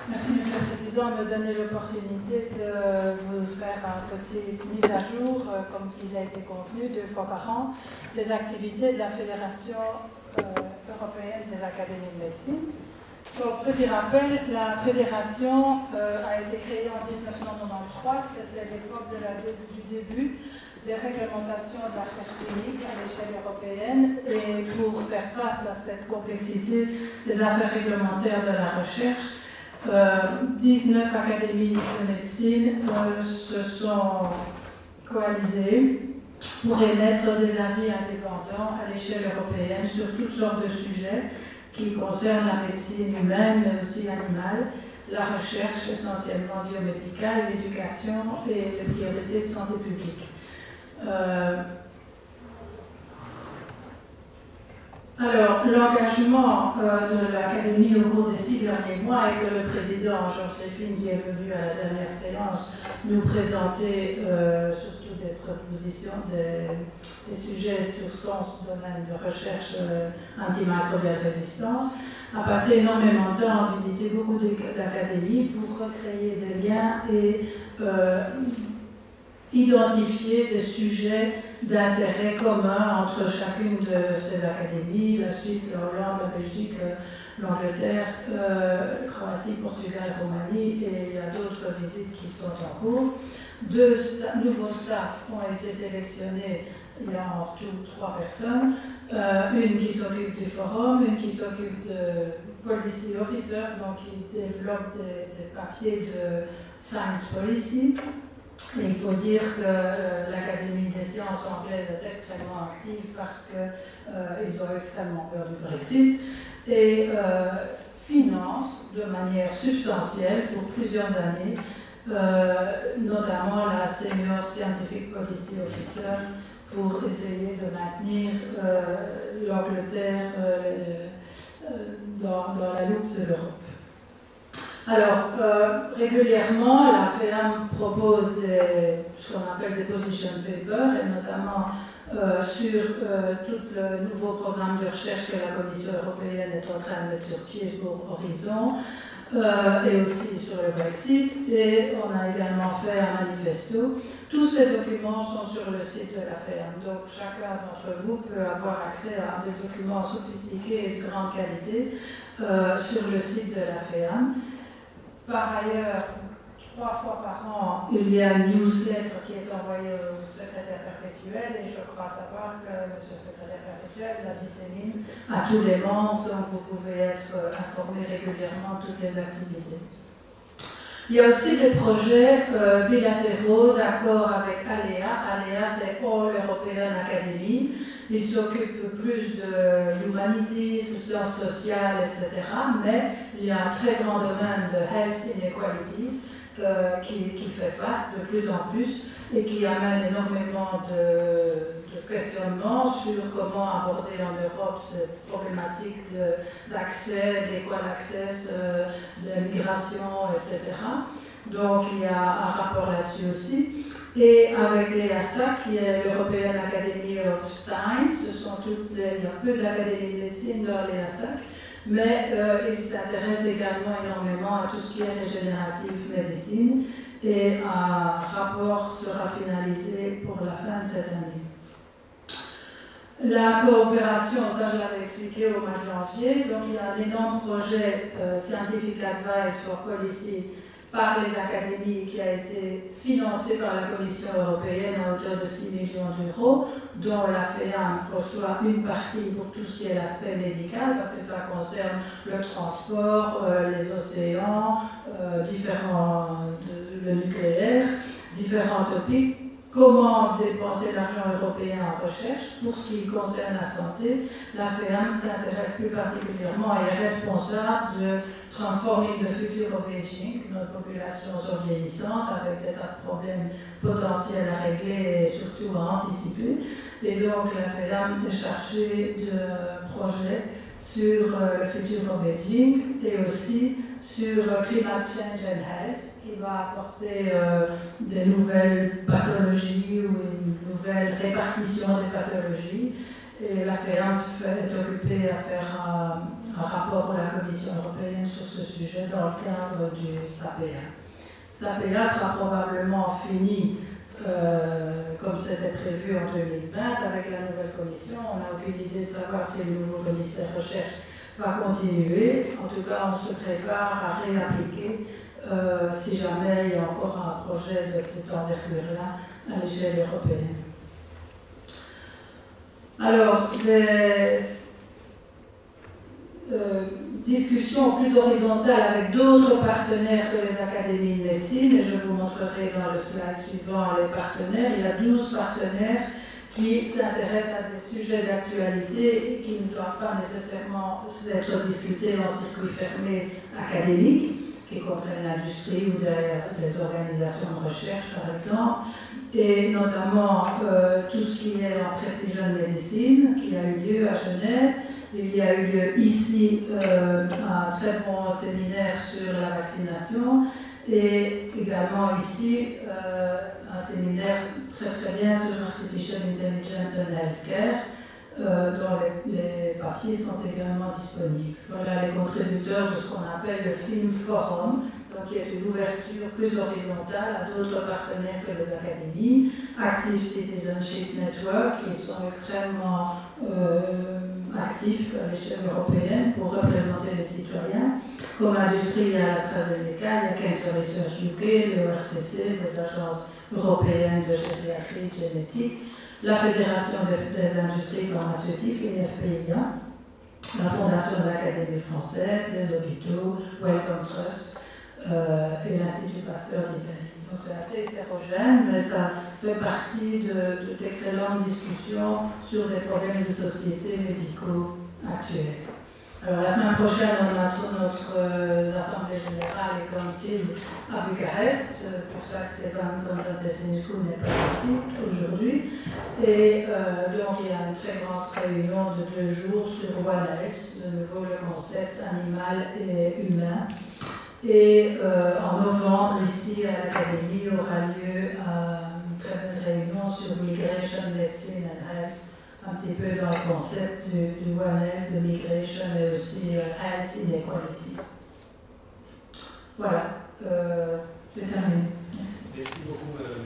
Merci, Monsieur le Président, de me donner l'opportunité de vous faire une petite mise à jour, comme il a été convenu, 2 fois par an, des activités de la Fédération européenne des académies de médecine. Donc, petit rappel, la Fédération a été créée en 1993, c'était l'époque du début des réglementations de la recherche clinique à l'échelle européenne, et pour faire face à cette complexité des affaires réglementaires de la recherche, 19 académies de médecine se sont coalisées pour émettre des avis indépendants à l'échelle européenne sur toutes sortes de sujets qui concernent la médecine humaine, mais aussi animale, la recherche essentiellement biomédicale, l'éducation et les priorités de santé publique. Alors, l'engagement de l'Académie au cours des 6 derniers mois est que le président Georges Griffin, qui est venu à la dernière séance nous présenter surtout des propositions, des sujets sur son domaine de recherche antimicrobienne résistance, a passé énormément de temps à visiter beaucoup d'académies pour recréer des liens et identifier des sujets d'intérêt commun entre chacune de ces académies, la Suisse, la Hollande, la Belgique, l'Angleterre, Croatie, Portugal, Roumanie, et il y a d'autres visites qui sont en cours. 2 nouveaux staffs ont été sélectionnés, il y a en tout 3 personnes, une qui s'occupe du forum, une qui s'occupe de policy officer, donc qui développe des papiers de science policy. Et il faut dire que l'Académie des sciences anglaises est extrêmement active parce qu'ils ont extrêmement peur du Brexit et finance de manière substantielle pour plusieurs années, notamment la Senior Scientific Policy Officer pour essayer de maintenir l'Angleterre dans la loupe de l'Europe. Alors, régulièrement, la FEAM propose ce qu'on appelle des position papers, et notamment sur tout le nouveau programme de recherche que la Commission européenne est en train de mettre sur pied pour Horizon, et aussi sur le Brexit. Et on a également fait un manifesto. Tous ces documents sont sur le site de la FEAM, donc chacun d'entre vous peut avoir accès à des documents sophistiqués et de grande qualité sur le site de la FEAM. Par ailleurs, 3 fois par an, il y a une newsletter qui est envoyée au secrétaire perpétuel, et je crois savoir que M. le secrétaire perpétuel la dissémine à tous les membres, donc vous pouvez être informés régulièrement de toutes les activités. Il y a aussi des projets bilatéraux d'accords avec ALEA. ALEA, c'est All European Academy. Il s'occupe plus de l'humanité, sciences sociales, etc. Mais il y a un très grand domaine de health inequalities qui fait face de plus en plus et qui amène énormément de questionnements sur comment aborder en Europe cette problématique d'accès, d'équal access, de migration, etc. Donc il y a un rapport là-dessus aussi. Et avec l'EASA, qui est l'European Academy of Science, il y a peu d'académies de médecine dans l'EASA, mais il s'intéresse également énormément à tout ce qui est régénérative médecine, et un rapport sera finalisé pour la fin de cette année. La coopération, ça je l'avais expliqué au mois de janvier, donc il y a un énorme projet Scientific Advice for Policy par les académies qui a été financé par la Commission européenne à hauteur de 6 millions d'euros, dont la FEAM reçoit une partie pour tout ce qui est l'aspect médical, parce que ça concerne le transport, les océans, le nucléaire, différents topics. Comment dépenser l'argent européen en recherche. Pour ce qui concerne la santé, la FEAM s'intéresse plus particulièrement et est responsable de Transforming the Future of Aging, notre population vieillissante avec des tas de problèmes potentiels à régler et surtout à anticiper. Et donc la FEAM est chargée de projets sur le Future of Aging et aussi sur Climate Change and Health, qui va apporter des nouvelles pathologies ou une nouvelle répartition des pathologies. Et la FEAM est occupée à faire un rapport pour la Commission européenne sur ce sujet dans le cadre du SAPEA. SAPEA sera probablement fini comme c'était prévu en 2020 avec la nouvelle commission. On n'a aucune idée de savoir si le nouveau commissaire recherche va continuer. En tout cas, on se prépare à réappliquer si jamais il y a encore un projet de cette envergure-là à l'échelle européenne. Alors, des discussions plus horizontales avec d'autres partenaires que les académies de médecine, et je vous montrerai dans le slide suivant les partenaires. Il y a 12 partenaires qui s'intéressent à des sujets d'actualité et qui ne doivent pas nécessairement être discutés en circuit fermé académique, qui comprennent l'industrie ou des organisations de recherche, par exemple, et notamment tout ce qui est en Precision Medicine, qui a eu lieu à Genève. Il y a eu lieu ici un très bon séminaire sur la vaccination, et également ici un séminaire très très bien sur Artificial Intelligence and Healthcare, dont les papiers sont également disponibles. Voilà les contributeurs de ce qu'on appelle le Film Forum, donc qui est une ouverture plus horizontale à d'autres partenaires que les académies. Active Citizenship Network, qui sont extrêmement actifs à l'échelle européenne pour représenter les citoyens. Comme industrie, il y a AstraZeneca, il y a Cancer Research UK, le RTC, les agences européennes de gériatrie génétique, la Fédération des industries pharmaceutiques, l'IFPIA, la Fondation de l'Académie française, les hôpitaux, Wellcome Trust et l'Institut Pasteur d'Italie. Donc c'est assez hétérogène, mais ça fait partie d'excellentes discussions sur des problèmes de société médicaux actuels. Alors la semaine prochaine, on a notre Assemblée Générale et Council à Bucarest. C'est pour ça que Stéphane Constantinescu n'est pas ici aujourd'hui. Et donc il y a une très grande réunion de 2 jours sur One Health, de nouveau le concept animal et humain. Et en novembre, ici à l'Académie, aura lieu une très belle réunion sur Migration, Medicine and Health, un petit peu dans le concept du One Health, de Migration et aussi Health Inequalities. Voilà, j'ai terminé. Merci. Merci beaucoup, Madame.